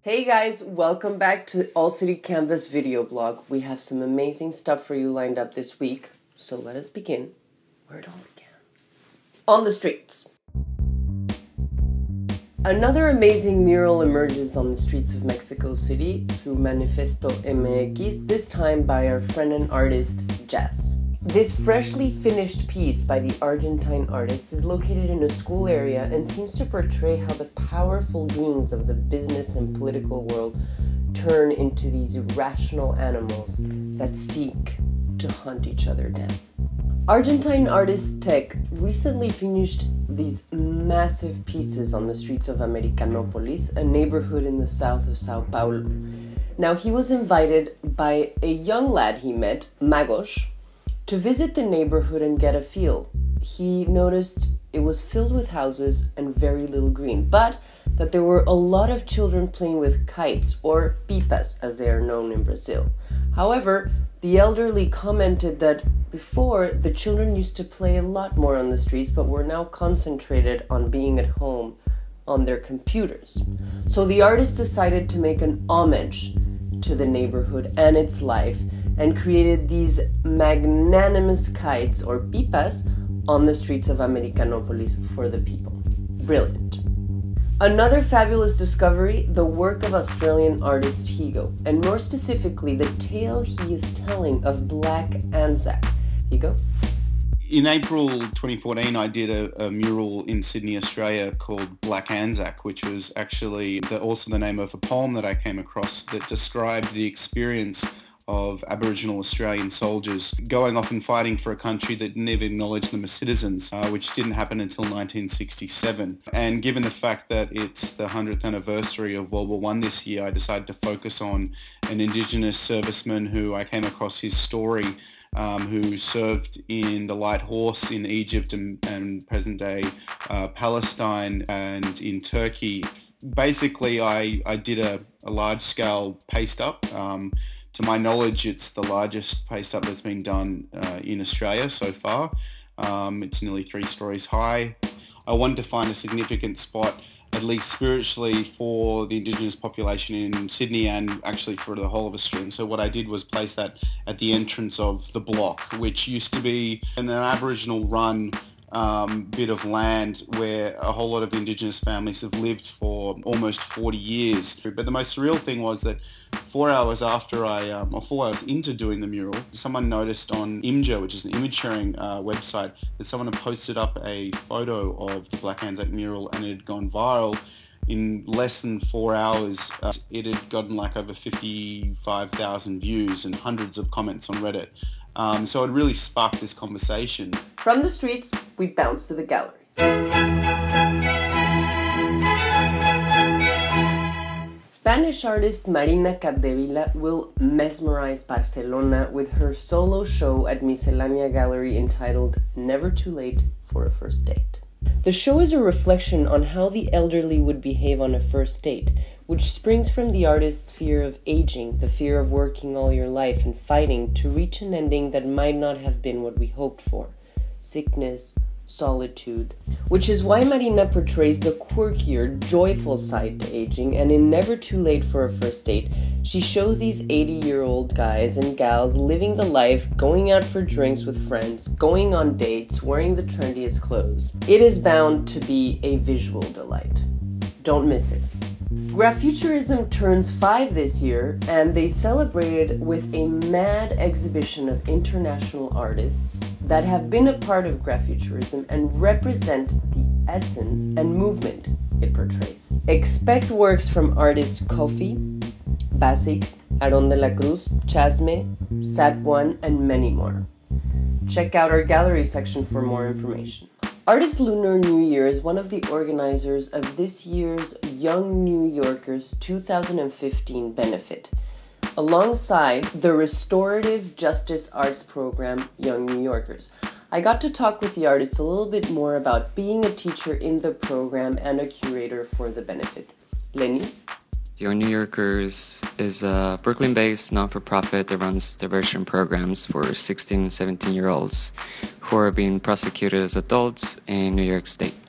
Hey guys, welcome back to All City Canvas video blog. We have some amazing stuff for you lined up this week, so let us begin where it all began. On the streets. Another amazing mural emerges on the streets of Mexico City through Manifesto MX, this time by our friend and artist, JAZ. This freshly finished piece by the Argentine artist is located in a school area and seems to portray how the powerful beings of the business and political world turn into these irrational animals that seek to hunt each other down. Argentine artist Tech recently finished these massive pieces on the streets of Americanópolis, a neighborhood in the south of Sao Paulo. Now, he was invited by a young lad he met, Magos, to visit the neighborhood and get a feel. He noticed it was filled with houses and very little green, but that there were a lot of children playing with kites, or pipas as they are known in Brazil. However, the elderly commented that before, the children used to play a lot more on the streets, but were now concentrated on being at home on their computers. So the artist decided to make an homage to the neighborhood and its life, and created these magnanimous kites, or pipas, on the streets of Americanópolis for the people. Brilliant. Another fabulous discovery, the work of Australian artist Hego, and more specifically, the tale he is telling of Black Anzac. Hego? In April 2014, I did a mural in Sydney, Australia called Black Anzac, which was actually also the name of a poem that I came across that described the experience of Aboriginal Australian soldiers going off and fighting for a country that never acknowledged them as citizens, which didn't happen until 1967. And given the fact that it's the 100th anniversary of World War I this year, I decided to focus on an Indigenous serviceman who I came across his story, who served in the Light Horse in Egypt and present-day Palestine and in Turkey. Basically, I did a large-scale paste-up. To my knowledge, it's the largest paste-up that's been done in Australia so far. It's nearly 3 stories high. I wanted to find a significant spot, at least spiritually, for the Indigenous population in Sydney and actually for the whole of Australia. And so what I did was place that at the entrance of the block, which used to be an Aboriginal run bit of land where a whole lot of Indigenous families have lived for almost 40 years. But the most surreal thing was that 4 hours after 4 hours into doing the mural, someone noticed on Imgur, which is an image sharing website, that someone had posted up a photo of the Black Anzac mural and it had gone viral. In less than 4 hours, it had gotten like over 55,000 views and hundreds of comments on Reddit. So it really sparked this conversation. From the streets, we bounce to the galleries. Spanish artist Marina Capdevilla will mesmerize Barcelona with her solo show at Miscelanea Gallery entitled Never Too Late for a First Date. The show is a reflection on how the elderly would behave on a first date, which springs from the artist's fear of aging, the fear of working all your life and fighting to reach an ending that might not have been what we hoped for. Sickness, solitude. Which is why Marina portrays the quirkier, joyful side to aging, and in Never Too Late for a First Date, she shows these 80-year-old guys and gals living the life, going out for drinks with friends, going on dates, wearing the trendiest clothes. It is bound to be a visual delight. Don't miss it. Graffuturism turns 5 this year, and they celebrated with a mad exhibition of international artists that have been a part of Graffuturism and represent the essence and movement it portrays. Expect works from artists Kofie, Basik, Cruz, Chazme, SatOne, and many more. Check out our gallery section for more information. Artist Lunar New Year is one of the organizers of this year's Young New Yorkers 2015 benefit, alongside the restorative justice arts program Young New Yorkers. I got to talk with the artist a little bit more about being a teacher in the program and a curator for the benefit. Lenny? Young New Yorkers is a Brooklyn-based non-for-profit that runs diversion programs for 16 and 17-year-olds who are being prosecuted as adults in New York State.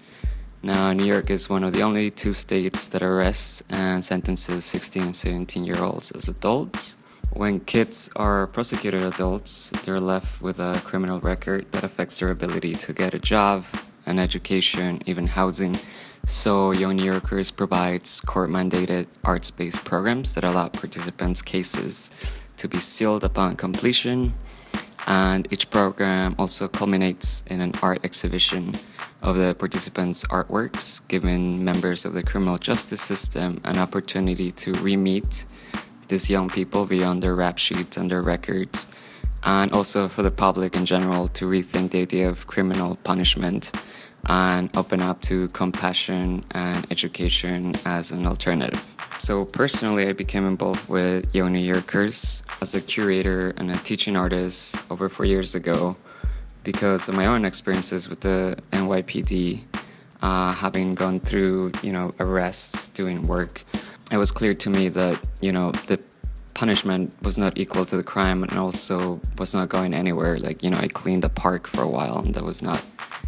Now, New York is one of the only 2 states that arrests and sentences 16 and 17-year-olds as adults. When kids are prosecuted adults, they're left with a criminal record that affects their ability to get a job, an education, even housing. So Young New Yorkers provides court-mandated arts-based programs that allow participants' cases to be sealed upon completion. And each program also culminates in an art exhibition of the participants' artworks, giving members of the criminal justice system an opportunity to re-meet these young people beyond their rap sheets and their records, and also for the public in general to rethink the idea of criminal punishment and open up to compassion and education as an alternative. So personally, I became involved with Young New Yorkers as a curator and a teaching artist over 4 years ago because of my own experiences with the NYPD, having gone through, arrests, doing work. It was clear to me that, the punishment was not equal to the crime and also was not going anywhere. I cleaned a park for a while and that was not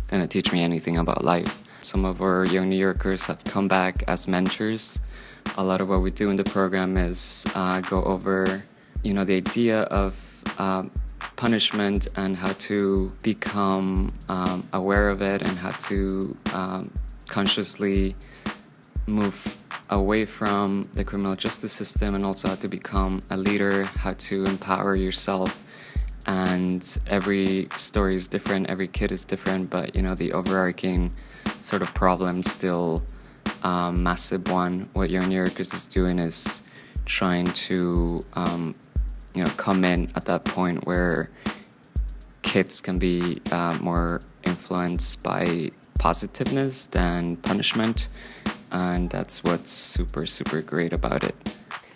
going to teach me anything about life. Some of our Young New Yorkers have come back as mentors. A lot of what we do in the program is go over, the idea of punishment and how to become aware of it and how to consciously move away from the criminal justice system, and also how to become a leader, how to empower yourself. And every story is different, every kid is different, but the overarching sort of problem still massive one. What Young New Yorkers is doing is trying to come in at that point where kids can be more influenced by positiveness than punishment, and that's what's super, super great about it.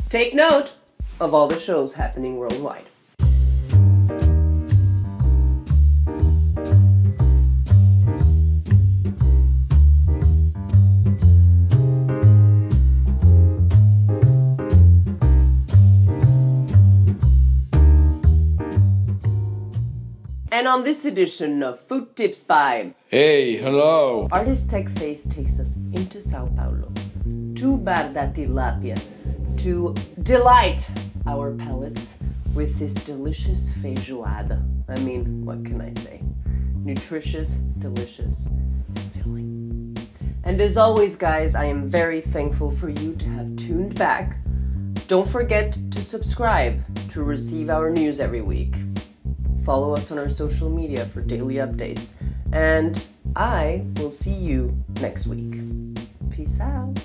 Take note of all the shows happening worldwide. And on this edition of Food Tips by... Hey, hello! Artist Tech Face takes us into Sao Paulo to Bar da Tilapia to delight our palates with this delicious feijoada. I mean, what can I say? Nutritious, delicious, and filling. And as always, guys, I am very thankful for you to have tuned back. Don't forget to subscribe to receive our news every week. Follow us on our social media for daily updates. And I will see you next week. Peace out.